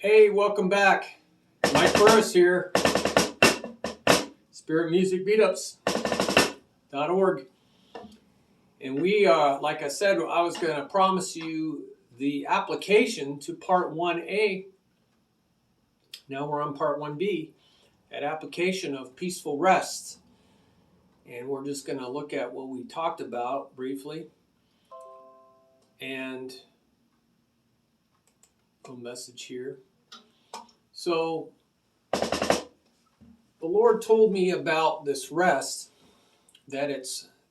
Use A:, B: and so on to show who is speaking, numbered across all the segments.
A: Hey, welcome back. Mike Burris here. Spirit Music Meetups.org. And we, like I said, I was going to promise you the application to Part 1A. Now we're on Part 1B, that application of peaceful rest. And we're just going to look at what we talked about briefly. And a message here. So, the Lord told me about this rest, that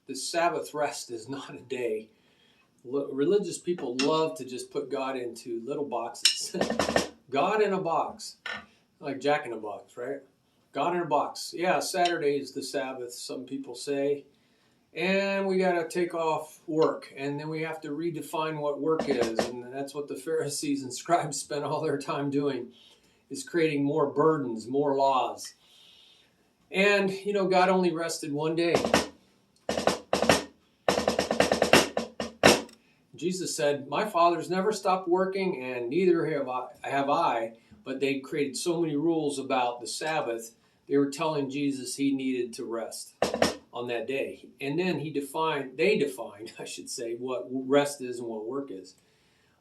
A: the Sabbath rest is not a day. Religious people love to just put God into little boxes. God in a box, like Jack in a box, right? God in a box. Yeah, Saturday is the Sabbath, some people say. And we got to take off work. And then we have to redefine what work is. And that's what the Pharisees and scribes spent all their time doing, is creating more burdens, more laws. And, God only rested one day. Jesus said, my Father's never stopped working, and neither have I. But they created so many rules about the Sabbath, they were telling Jesus he needed to rest on that day. And then they defined, I should say, what rest is and what work is.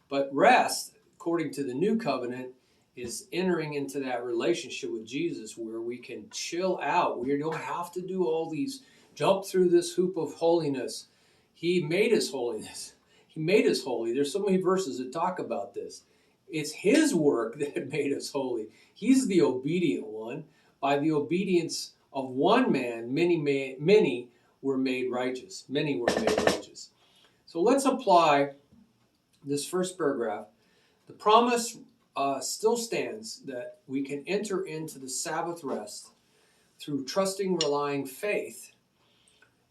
A: But rest, according to the new covenant, is entering into that relationship with Jesus where we can chill out. We don't have to do all these, jump through this hoop of holiness. He made us holiness. He made us holy. There's so many verses that talk about this. It's his work that made us holy. He's the obedient one. By the obedience of one man, many were made righteous. Many were made righteous. So let's apply this first paragraph. The promise still stands that we can enter into the Sabbath rest through trusting, relying faith.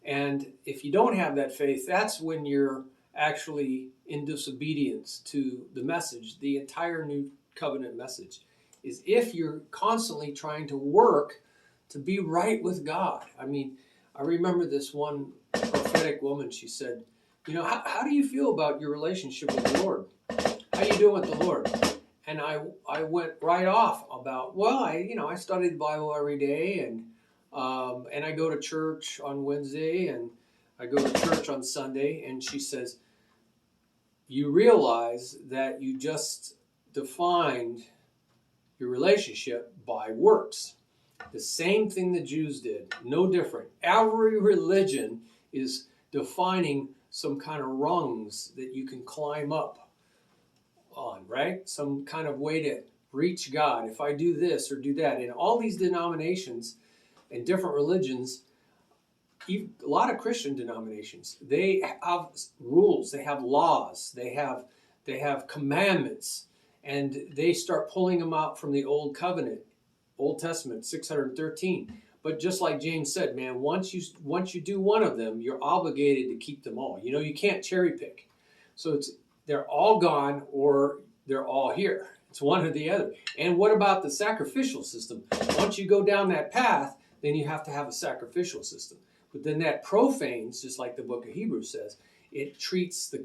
A: And if you don't have that faith, that's when you're actually in disobedience to the message. The entire new covenant message is if you're constantly trying to work to be right with God. I mean, I remember this one prophetic woman. She said, how do you feel about your relationship with the Lord? How you doing with the Lord? And I went right off about, I study the Bible every day, and I go to church on Wednesday, and I go to church on Sunday. And she says, you realize that you just defined your relationship by works. The same thing the Jews did, no different. Every religion is defining some kind of rungs that you can climb up on, right? Some kind of way to reach God. If I do this or do that. And all these denominations and different religions, a lot of Christian denominations, they have rules, they have laws, they have commandments, and they start pulling them out from the Old Covenant, Old Testament, 613. But just like James said, man, once you do one of them, you're obligated to keep them all. You can't cherry pick. So they're all gone or they're all here. It's one or the other. And what about the sacrificial system? Once you go down that path, then you have to have a sacrificial system. But then that profanes, just like the book of Hebrews says, it treats the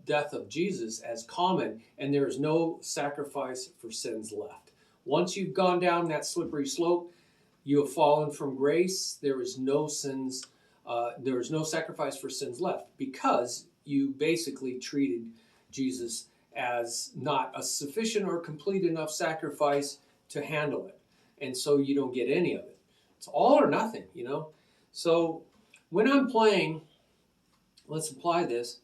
A: death of Jesus as common, and there is no sacrifice for sins left. Once you've gone down that slippery slope, you have fallen from grace. There is no sins. There is no sacrifice for sins left, because you basically treated Jesus as not a sufficient or complete enough sacrifice to handle it, and so you don't get any of it. It's all or nothing, So when I'm playing, let's apply this.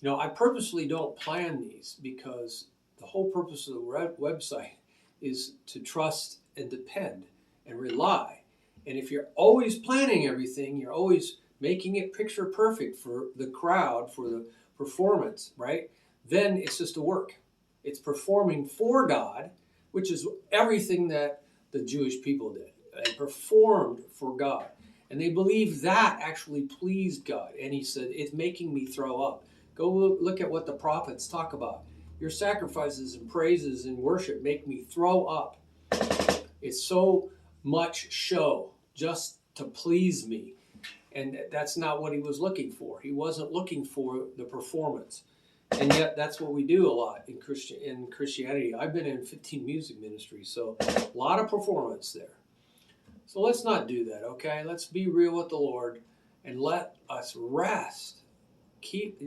A: I purposely don't plan these, because the whole purpose of the website is to trust and depend and rely. And if you're always planning everything, you're always making it picture perfect for the crowd, for the performance, right? Then it's just a work. It's performing for God, which is everything that the Jewish people did. They performed for God. And they believed that actually pleased God. And he said, it's making me throw up. Go look at what the prophets talk about. Your sacrifices and praises and worship make me throw up. It's so much show just to please me. And that's not what he was looking for. He wasn't looking for the performance. And yet that's what we do a lot in Christianity. I've been in 15 music ministries, so a lot of performance there. So let's not do that, okay? Let's be real with the Lord and let us rest. Keep,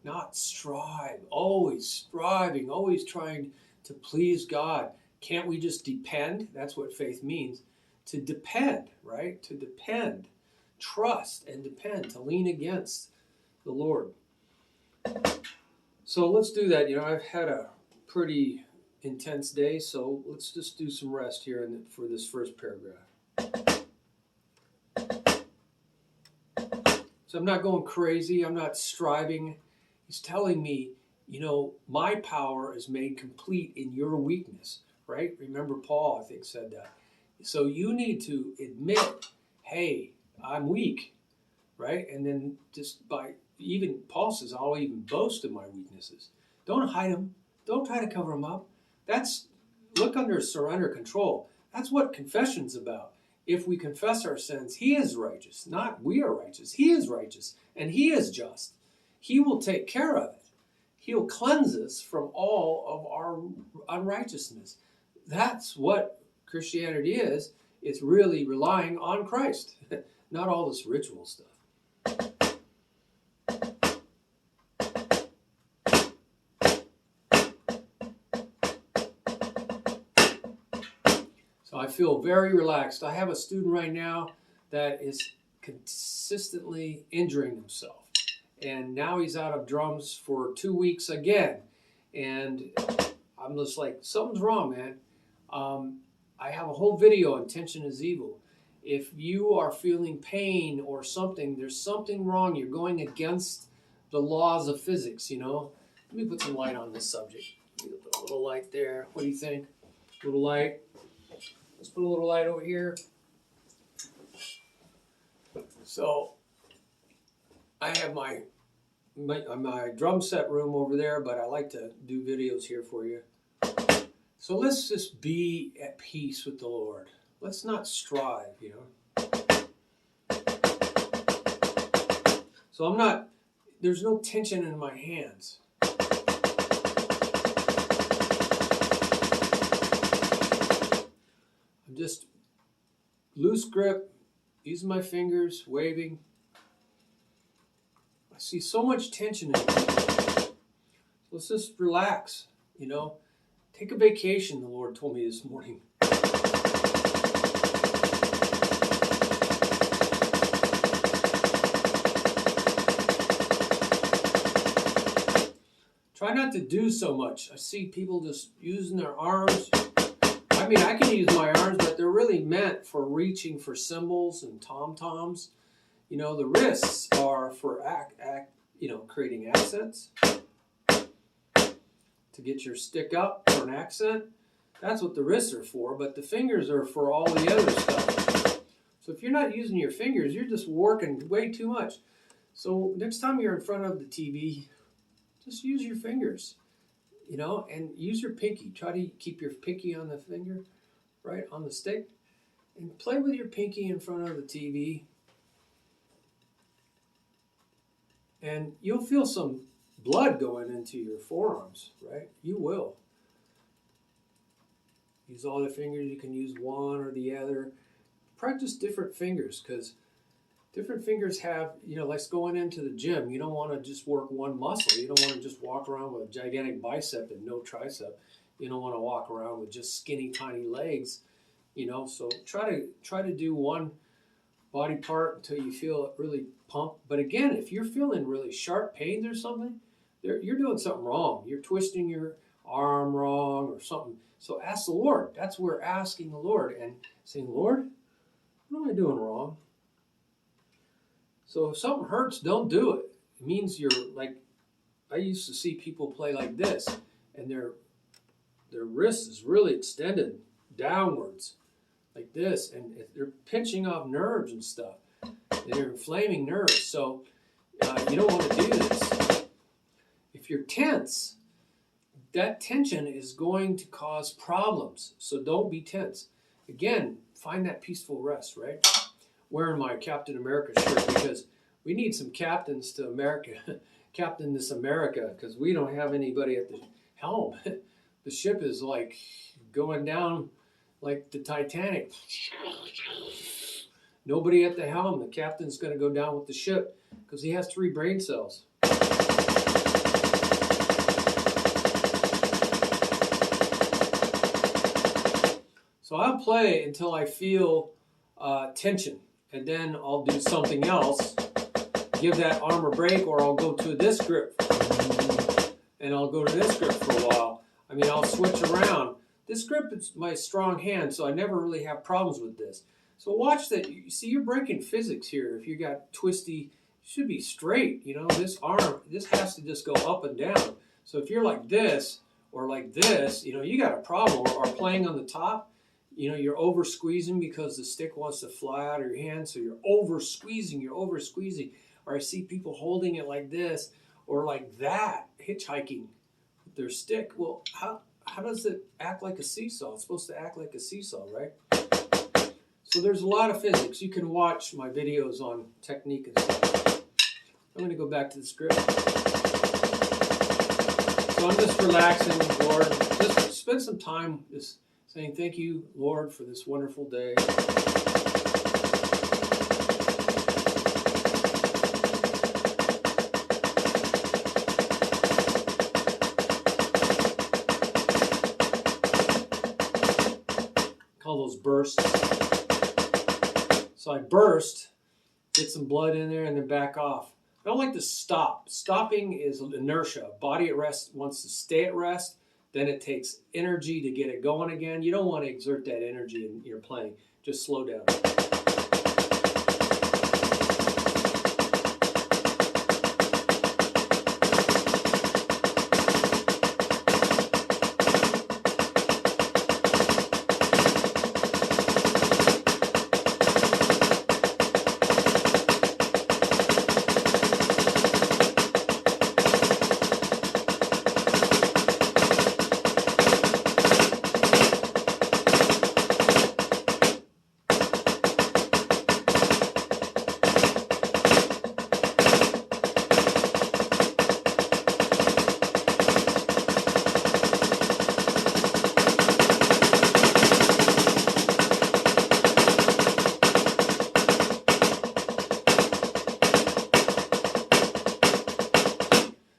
A: not strive, always striving, always trying to please God. Can't we just depend? That's what faith means. To depend, right? To depend, trust and depend, to lean against the Lord. So let's do that. I've had a pretty intense day, so let's just do some rest here for this first paragraph. So I'm not going crazy. I'm not striving. He's telling me, my power is made complete in your weakness, right? Remember Paul, I think, said that. So you need to admit, hey, I'm weak, right? And then even Paul says, I'll even boast of my weaknesses. Don't hide them. Don't try to cover them up. Look under surrender control. That's what confession's about. If we confess our sins, he is righteous, not we are righteous. He is righteous, and he is just. He will take care of it. He'll cleanse us from all of our unrighteousness. That's what Christianity is. It's really relying on Christ, not all this ritual stuff. So I feel very relaxed. I have a student right now that is consistently injuring himself. And now he's out of drums for 2 weeks again. And I'm just like, something's wrong, man. I have a whole video on tension is evil. If you are feeling pain or something, there's something wrong. You're going against the laws of physics, Let me put some light on this subject. Put a little light there. What do you think? A little light. Let's put a little light over here. So I have my drum set room over there, but I like to do videos here for you. So let's just be at peace with the Lord. Let's not strive, So there's no tension in my hands. I'm just loose grip, using my fingers, waving. I see so much tension in people. Let's just relax, Take a vacation, the Lord told me this morning. Try not to do so much. I see people just using their arms. I mean, I can use my arms, but they're really meant for reaching for cymbals and tom-toms. The wrists are for creating accents. To get your stick up for an accent. That's what the wrists are for, but the fingers are for all the other stuff. So if you're not using your fingers, you're just working way too much. So next time you're in front of the TV, just use your fingers, and use your pinky. Try to keep your pinky on the finger, right, on the stick, and play with your pinky in front of the TV. And you'll feel some blood going into your forearms, right? You will. Use all the fingers. You can use one or the other. Practice different fingers, because different fingers have, like going into the gym. You don't want to just work one muscle. You don't want to just walk around with a gigantic bicep and no tricep. You don't want to walk around with just skinny, tiny legs. So try to do one body part until you feel it really pump. But again, if you're feeling really sharp pains or something, you're doing something wrong. You're twisting your arm wrong or something. So ask the Lord. That's where asking the Lord and saying, Lord, what am I doing wrong? So if something hurts, don't do it. It means you're like, I used to see people play like this, and their wrist is really extended downwards like this, and they're pinching off nerves and stuff. They're inflaming nerves. So you don't want to do this. If you're tense, that tension is going to cause problems. So don't be tense. Again, find that peaceful rest, right? Wearing my Captain America shirt because we need some captains to Captain This America, because we don't have anybody at the helm. The ship is like going down like the Titanic. Nobody at the helm. The captain's going to go down with the ship because he has 3 brain cells. So I'll play until I feel tension, and then I'll do something else, give that arm a break, or I'll go to this grip, and I'll go to this grip for a while. I mean, I'll switch around. This grip is my strong hand, so I never really have problems with this. So watch that. You see, you're breaking physics here. If you got twisty, it should be straight. You know, this arm, this has to just go up and down. So if you're like this or like this, you know, you got a problem. Or playing on the top, you know, you're over squeezing because the stick wants to fly out of your hand. So you're over squeezing. Or I see people holding it like this or like that, hitchhiking with their stick. Well, how does it act like a seesaw? It's supposed to act like a seesaw, right? So there's a lot of physics. You can watch my videos on technique and stuff. I'm going to go back to the script. So I'm just relaxing, Lord. Just spend some time just saying thank you, Lord, for this wonderful day. Call those bursts. So I burst, get some blood in there, and then back off. I don't like to stop. Stopping is inertia. Body at rest wants to stay at rest. Then it takes energy to get it going again. You don't want to exert that energy in your playing. Just slow down.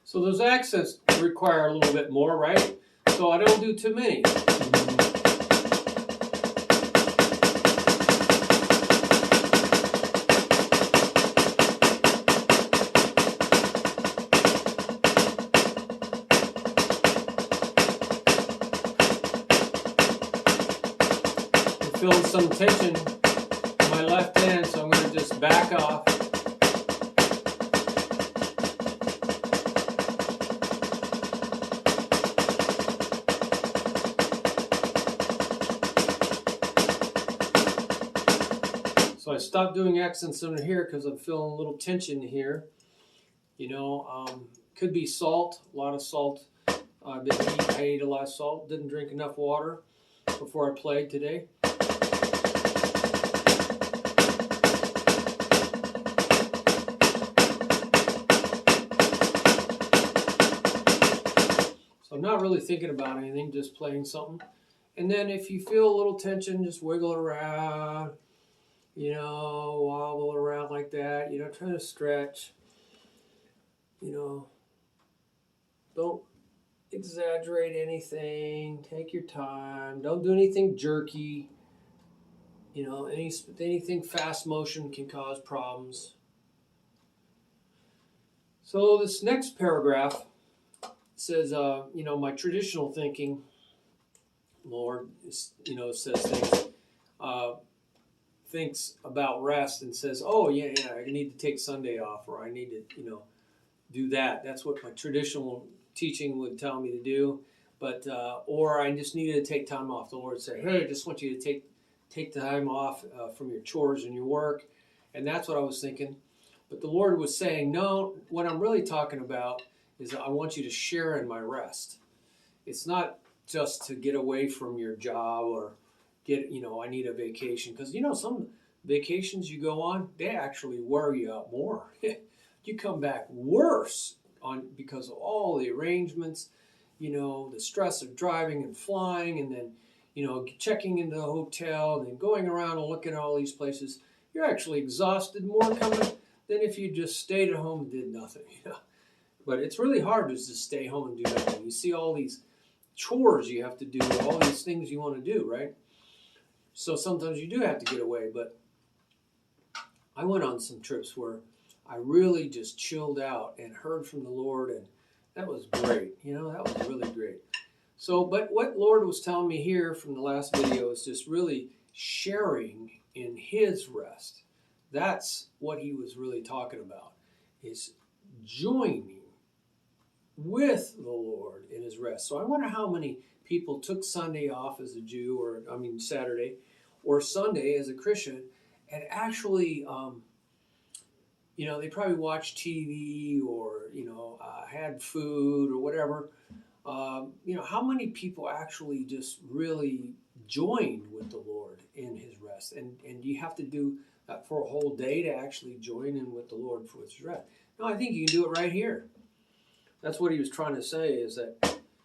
A: So those accents require a little bit more, right? So I don't do too many. I'm feeling some tension in my left hand, so I'm going to just back off. So I stopped doing accents under here because I'm feeling a little tension here. You know, could be salt, a lot of salt. I ate a lot of salt, didn't drink enough water before I played today. So I'm not really thinking about anything, just playing something. And then if you feel a little tension, just wiggle around. You know, wobble around like that, you know, try to stretch, you know, don't exaggerate anything, take your time, don't do anything jerky, you know, anything fast motion can cause problems. So this next paragraph says, you know, my traditional thinking, Lord, you know, says things, thinks about rest and says, oh, yeah, I need to take Sunday off, or I need to, you know, do that. That's what my traditional teaching would tell me to do. But, or I just needed to take time off. The Lord said, hey, I just want you to take time off from your chores and your work. And that's what I was thinking. But the Lord was saying, no, what I'm really talking about is I want you to share in my rest. It's not just to get away from your job or get, you know, I need a vacation. Because, you know, some vacations you go on, they actually wear you out more. You come back worse because of all the arrangements, the stress of driving and flying, and then, checking into the hotel, and then going around and looking at all these places. You're actually exhausted more coming than if you just stayed at home and did nothing. But it's really hard just to stay home and do nothing. You see all these chores you have to do, all these things you want to do, right? So sometimes you do have to get away. But I went on some trips where I really just chilled out and heard from the Lord, and that was great. That was really great. So, but what Lord was telling me here from the last video is just really sharing in His rest. That's what He was really talking about, is joining with the Lord in His rest. So I wonder how many people took Sunday off as a Jew, or Saturday, or Sunday as a Christian, and actually, they probably watched TV, or had food or whatever. How many people actually just really joined with the Lord in His rest? And you have to do that for a whole day to actually join in with the Lord for His rest. No, I think you can do it right here. That's what He was trying to say, is that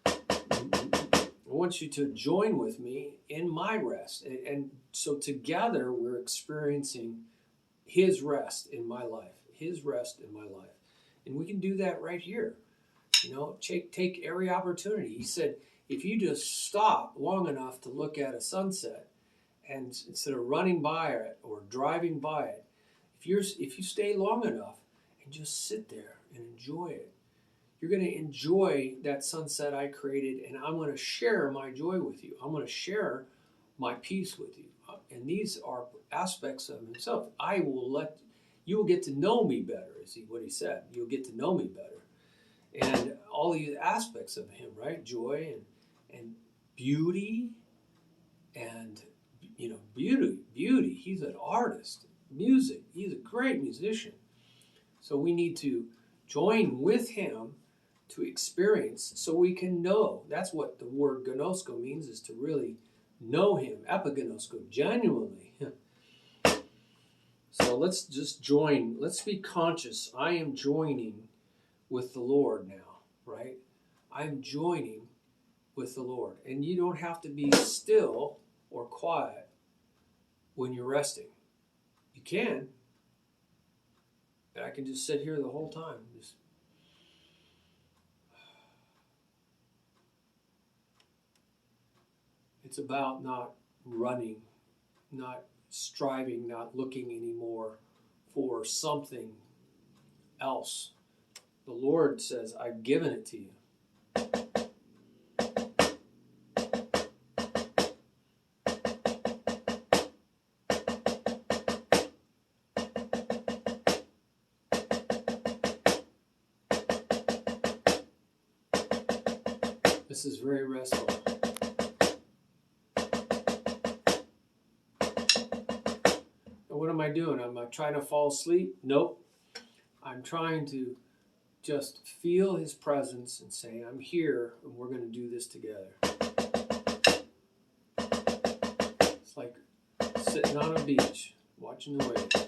A: I want you to join with me in my rest. And so together we're experiencing His rest in my life, His rest in my life. And we can do that right here. Take every opportunity. He said, if you just stop long enough to look at a sunset, and instead of running by it or driving by it, if you stay long enough and just sit there and enjoy it, you're going to enjoy that sunset I created, and I'm going to share my joy with you. I'm going to share my peace with you. And these are aspects of Himself. You will get to know me better, is what He said. You'll get to know me better. And all these aspects of Him, right? Joy and beauty, and beauty. He's an artist. Music. He's a great musician. So we need to join with Him to experience, so we can know. That's what the word gnosko means, is to really know Him. Epignosko, genuinely. So let's just join. Let's be conscious. I am joining with the Lord now, right? I'm joining with the Lord. And you don't have to be still or quiet when you're resting. You can. And I can just sit here the whole time. It's about not running, not striving, not looking anymore for something else. The Lord says, I've given it to you. This is very restful. And what am I doing? Am I trying to fall asleep? Nope. I'm trying to just feel His presence and say, I'm here, and we're going to do this together. It's like sitting on a beach, watching the waves.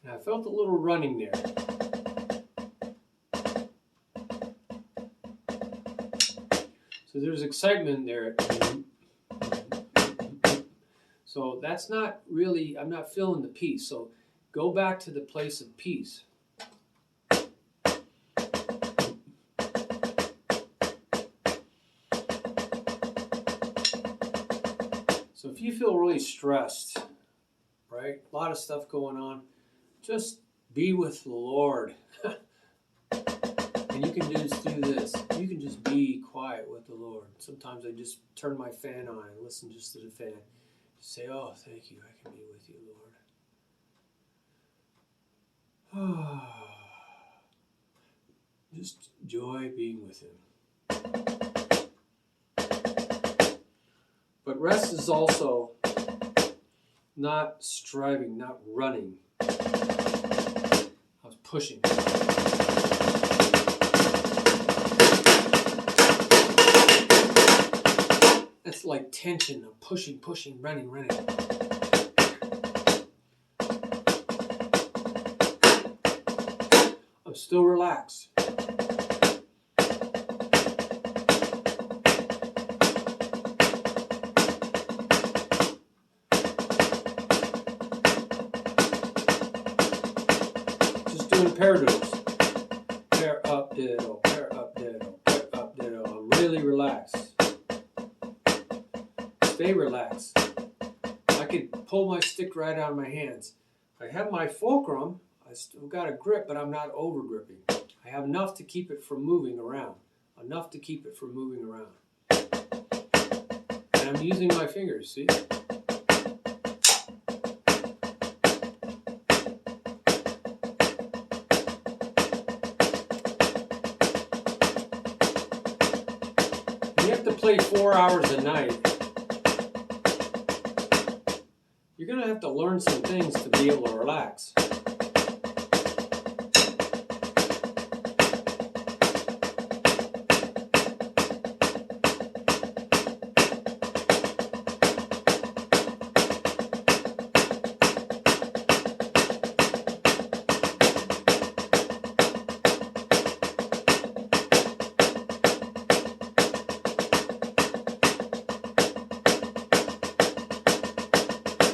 A: I felt a little running there. So there's excitement there. So that's not really, I'm not feeling the peace. So go back to the place of peace. So if you feel really stressed, right, a lot of stuff going on, just be with the Lord. And you can just do this. You can just be quiet with the Lord. Sometimes I just turn my fan on and listen just to the fan. Just say, oh, thank you. I can be with you, Lord. Just joy being with him. But rest is also not striving, not running. I was pushing. That's like tension of pushing, running. I'm still relaxed. Just doing paradiddles. Pair up, diddle, pair up, diddle, pair up, diddle. I'm really relaxed. Stay relaxed. I could pull my stick right out of my hands. I have my fulcrum. I still got a grip, but I'm not over gripping. I have enough to keep it from moving around. And I'm using my fingers, see? You have to play 4 hours a night. You're going to have to learn some things to be able to relax.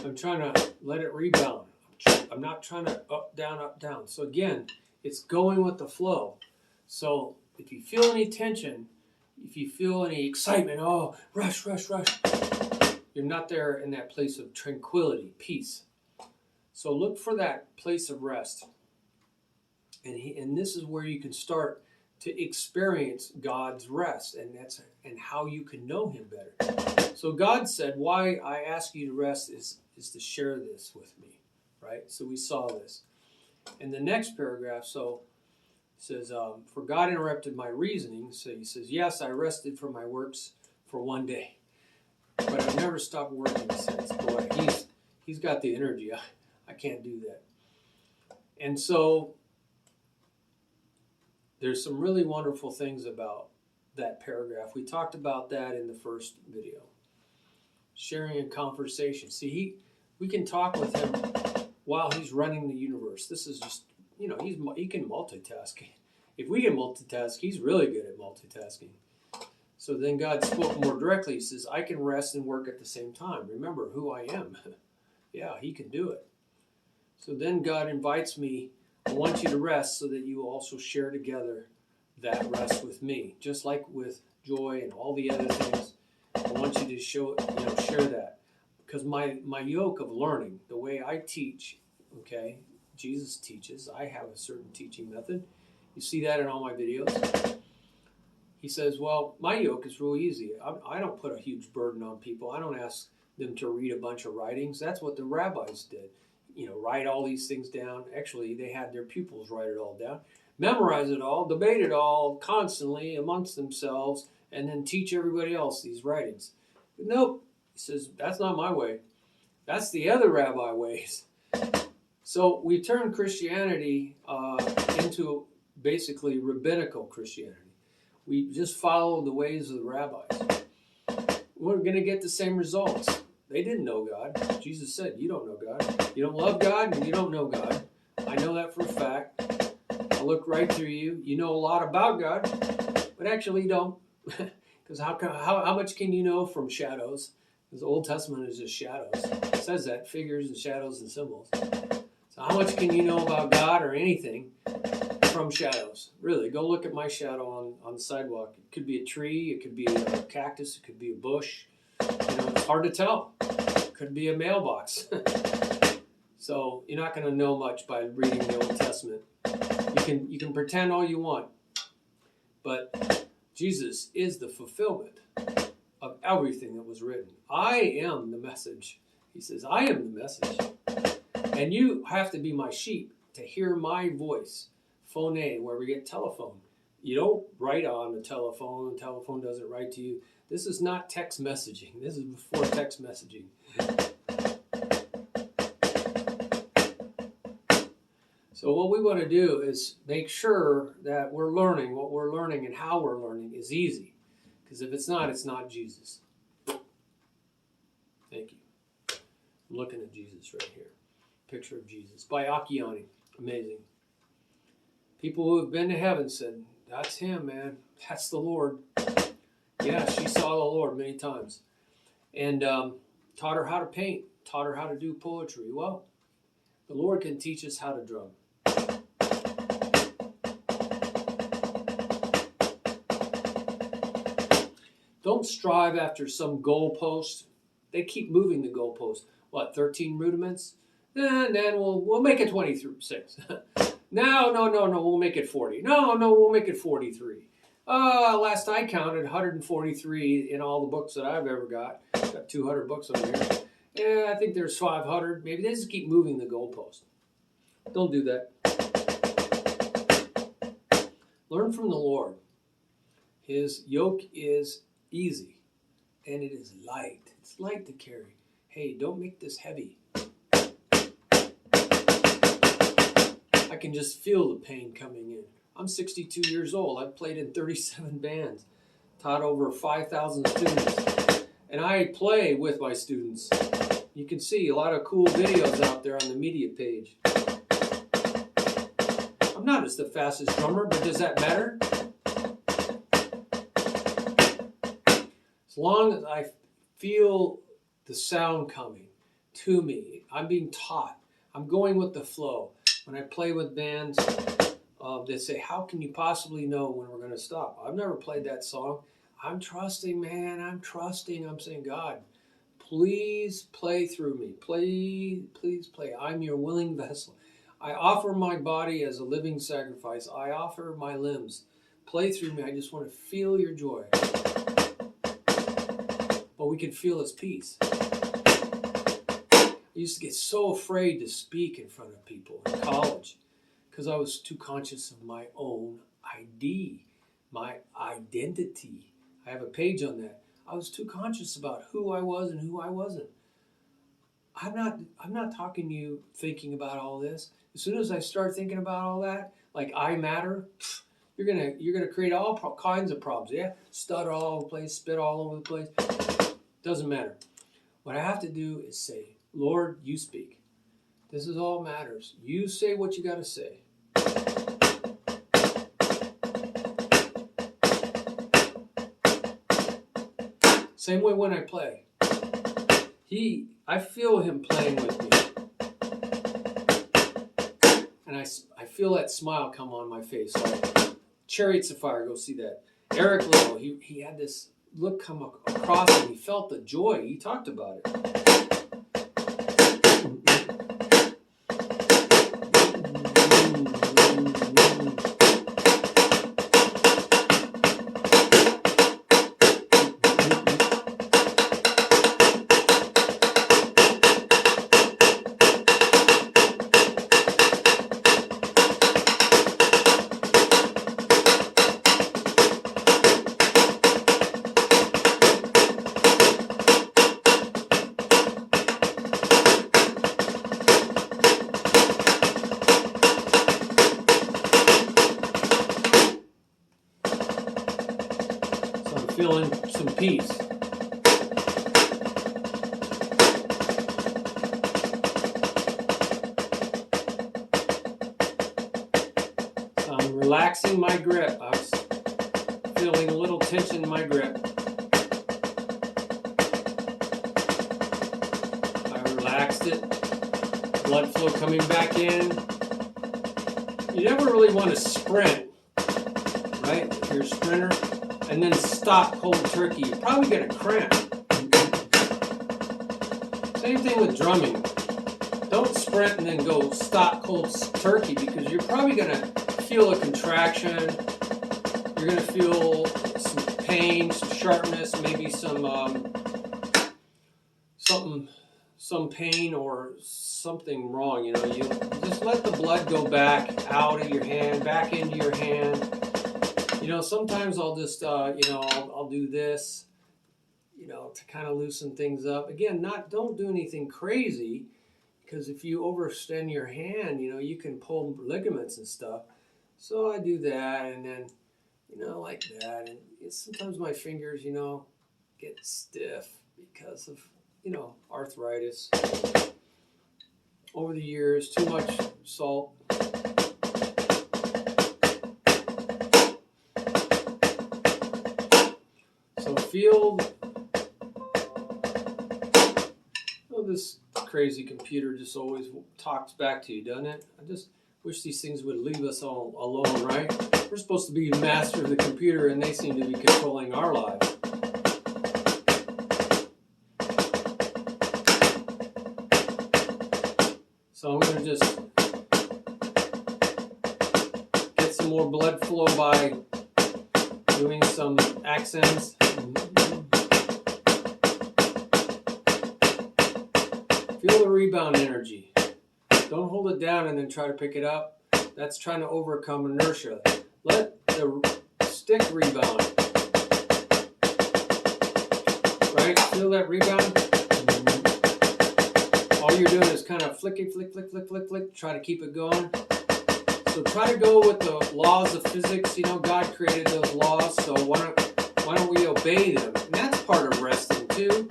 A: I'm trying to let it rebound. I'm not trying to up, down. So again, it's going with the flow. So if you feel any tension, if you feel any excitement, oh, rush, you're not there in that place of tranquility, peace. So look for that place of rest. And this is where you can start to experience God's rest, and how you can know him better. So God said, why I ask you to rest is to share this with me, right? So we saw this. In the next paragraph, so it says, for God interrupted my reasoning. So he says, yes, I rested from my works for 1 day, but I've never stopped working since. Boy, he's got the energy. I can't do that. And so there's some really wonderful things about that paragraph. We talked about that in the first video. Sharing a conversation. See, we can talk with him while he's running the universe. This is just, he can multitask. If we can multitask, he's really good at multitasking. So then God spoke more directly. He says, I can rest and work at the same time. Remember who I am. Yeah, he can do it. So then God invites me, I want you to rest so that you also share together that rest with me. Just like with joy and all the other things, I want you to share that. Because my yoke of learning, the way I teach, okay, Jesus teaches, I have a certain teaching method. You see that in all my videos. He says, well, my yoke is real easy. I don't put a huge burden on people. I don't ask them to read a bunch of writings. That's what the rabbis did. Write all these things down. Actually, they had their pupils write it all down. Memorize it all, debate it all constantly amongst themselves, and then teach everybody else these writings. But nope, he says, that's not my way. That's the other rabbi ways. So we turned Christianity into basically rabbinical Christianity. We just follow the ways of the rabbis. We're going to get the same results. They didn't know God. Jesus said, you don't know God. You don't love God and you don't know God. I know that for a fact. I look right through you. You know a lot about God, but actually you don't. Because how much can you know from shadows? Because the Old Testament is just shadows. It says that, figures and shadows and symbols. So how much can you know about God or anything from shadows? Really, go look at my shadow on the sidewalk. It could be a tree, it could be a cactus, it could be a bush. It's hard to tell. It could be a mailbox. So you're not going to know much by reading the Old Testament. You can pretend all you want, but Jesus is the fulfillment of everything that was written. I am the message. He says, I am the message. And you have to be my sheep. to hear my voice. Phone, where we get telephone. You don't write on the telephone doesn't write to you. This is not text messaging. This is before text messaging. So what we want to do is make sure that we're learning what we're learning and how we're learning is easy. Because if it's not Jesus. Thank you. I'm looking at Jesus right here. Picture of Jesus by Akiani. Amazing. People who have been to heaven said, that's him, man. That's the Lord. Yeah, she saw the Lord many times. And taught her how to paint. Taught her how to do poetry. Well, the Lord can teach us how to drum. Don't strive after some goalpost. They keep moving the goalpost. What, 13 rudiments? And then we'll make it 26. No, we'll make it 40. No, we'll make it 43. Last I counted, 143 in all the books that I've ever got. Got 200 books over here. Yeah, I think there's 500. Maybe they just keep moving the goalpost. Don't do that. Learn from the Lord. His yoke is easy, and it is light. It's light to carry. Hey, don't make this heavy. I can just feel the pain coming in. I'm 62 years old. I've played in 37 bands, taught over 5,000 students, and I play with my students. You can see a lot of cool videos out there on the media page. I'm not as the fastest drummer, but does that matter? As long as I feel the sound coming to me, I'm being taught. I'm going with the flow. When I play with bands, they say, how can you possibly know when we're going to stop? I've never played that song. I'm trusting, man. I'm trusting. I'm saying, God, please play through me. Please play. I'm your willing vessel. I offer my body as a living sacrifice. I offer my limbs. Play through me. I just want to feel your joy. But we can feel his peace. I used to get so afraid to speak in front of people in college because I was too conscious of my own ID, my identity. I have a page on that. I was too conscious about who I was and who I wasn't. I'm not talking to you thinking about all this. As soon as I start thinking about all that, like I matter, you're gonna create all kinds of problems. Yeah, stutter all over the place, spit all over the place. Doesn't matter. What I have to do is say, Lord, you speak. This is all matters. You say what you got to say. Same way when I play. I feel him playing with me. And I feel that smile come on my face. Like Chariots of Fire, go see that. Eric Little, he had this look come across him. He felt the joy. He talked about it. Feeling some peace. So I'm relaxing my grip. I was feeling a little tension in my grip. I relaxed it. Blood flow coming back in. You never really want to sprint, right? If you're a sprinter. And then stop cold turkey, you're probably going to cramp. Same thing with drumming. Don't sprint and then go stop cold turkey because you're probably going to feel a contraction. You're going to feel some pain, some sharpness, maybe some pain or something wrong. You know, you just let the blood go back out of your hand, back into your hand. You know, sometimes I'll just, you know, I'll do this, you know, to kind of loosen things up. Again, don't do anything crazy, because if you overextend your hand, you know, you can pull ligaments and stuff. So I do that, and then, you know, like that. And sometimes my fingers, you know, get stiff because of, you know, arthritis. Over the years, too much salt. So feel, oh, this crazy computer just always talks back to you, doesn't it? I just wish these things would leave us all alone, right? We're supposed to be the master of the computer, and they seem to be controlling our lives. So I'm going to just get some more blood flow by doing some accents. Feel the rebound energy. Don't hold it down and then try to pick it up. That's trying to overcome inertia. Let the stick rebound. Right? Feel that rebound? All you're doing is kind of flick, try to keep it going. So try to go with the laws of physics. You know, God created those laws, so why don't we obey them? And that's part of resting too.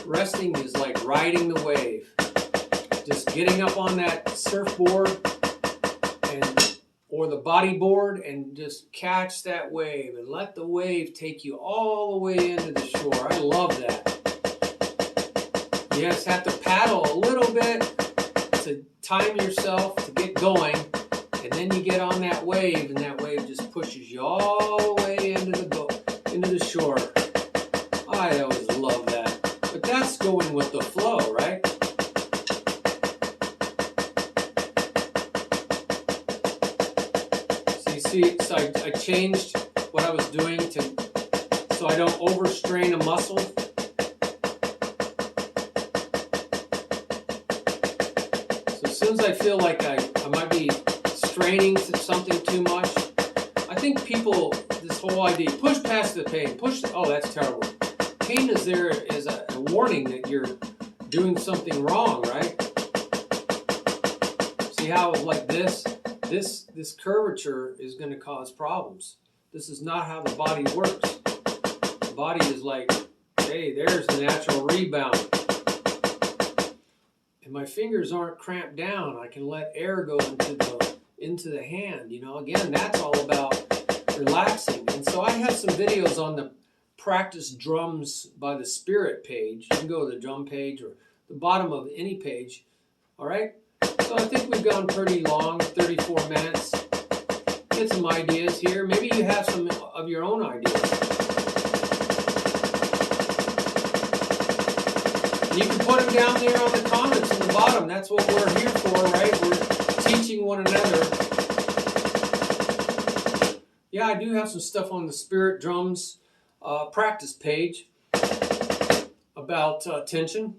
A: Resting is like riding the wave. Just getting up on that surfboard or the bodyboard and just catch that wave and let the wave take you all the way into the shore. I love that. You just have to paddle a little bit to time yourself to get going, and then you get on that wave, and that wave just pushes you all the way into the boat, into the shore. I always love that. But that's going with the flow, right? So you see, so I changed what I was doing so I don't overstrain a muscle. As soon as I feel like I might be straining to something too much, I think people, this whole idea, push past the pain, oh, that's terrible. Pain is there as a warning that you're doing something wrong, right? See how like this curvature is going to cause problems. This is not how the body works. The body is like, hey, there's the natural rebound. And my fingers aren't cramped down. I can let air go into the hand. You know, again, that's all about relaxing. And so I have some videos on the Practice Drums by the Spirit page. You can go to the drum page or the bottom of any page. All right? So I think we've gone pretty long, 34 minutes. Get some ideas here. Maybe you have some of your own ideas. You can put them down there on the comments in the bottom. That's what we're here for, right? We're teaching one another. Yeah, I do have some stuff on the Spirit Drums practice page about tension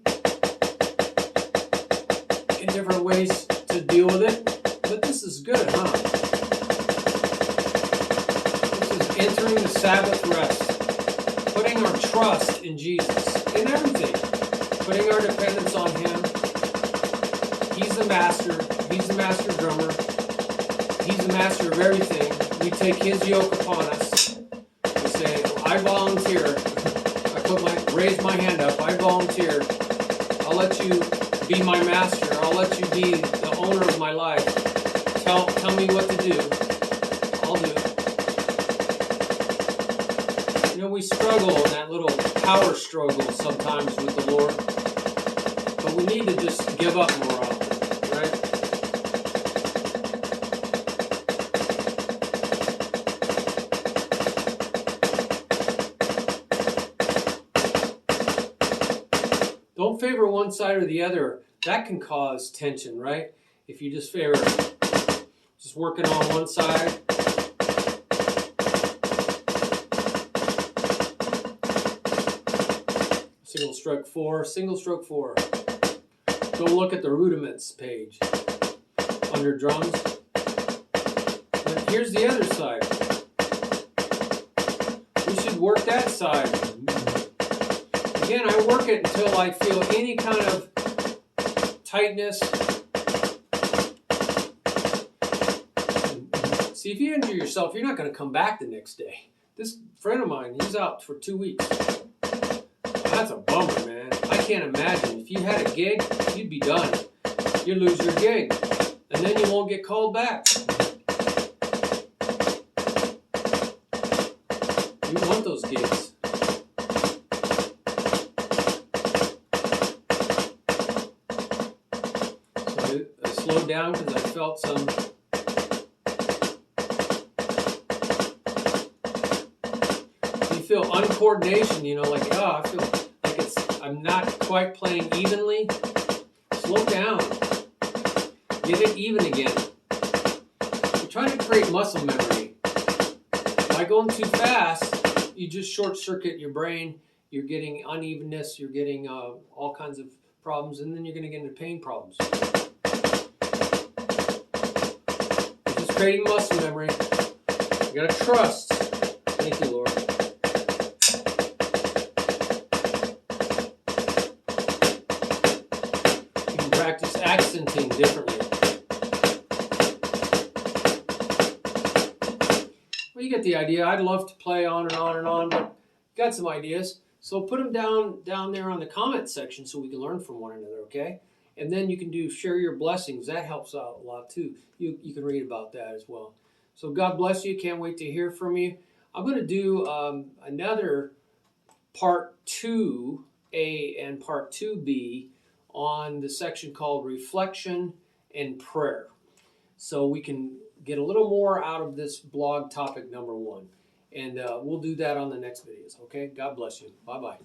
A: and different ways to deal with it. But this is good, huh? This is entering the Sabbath rest, putting our trust in Jesus in everything. Putting our dependence on Him. He's the master. He's the master drummer. He's the master of everything. We take His yoke upon us. We say, I volunteer. Raise my hand up. I volunteer. I'll let you be my master. I'll let you be the owner of my life. Tell me what to do. I'll do it. You know, we struggle in that little power struggle sometimes with the Lord. But we need to just give up more often, right? Don't favor one side or the other. That can cause tension, right? If you just favor just working on one side. Single stroke 4, single stroke 4. Go look at the rudiments page under drums. But here's the other side. We should work that side. Again, I work it until I feel any kind of tightness. See, if you injure yourself, you're not going to come back the next day. This friend of mine, he's out for 2 weeks. That's a bummer, man. I can't imagine. If you had a gig, you'd be done. You'd lose your gig. And then you won't get called back. You want those gigs. So I slowed down because I felt some... feel uncoordination, you know, like, oh, I feel like I'm not quite playing evenly. Slow down. Get it even again. You're trying to create muscle memory. By going too fast, you just short circuit your brain. You're getting unevenness. You're getting all kinds of problems, and then you're going to get into pain problems. You're just creating muscle memory. You got to trust. Thank you, Lord. Practice accenting differently. Well, you get the idea. I'd love to play on and on and on, but got some ideas. So put them down there on the comment section so we can learn from one another, okay? And then you can do share your blessings. That helps out a lot too. You can read about that as well. So God bless you. Can't wait to hear from you. I'm going to do another part 2A and part 2B on the section called Reflection and Prayer. So we can get a little more out of this blog topic number 1. And we'll do that on the next videos. Okay? God bless you. Bye-bye.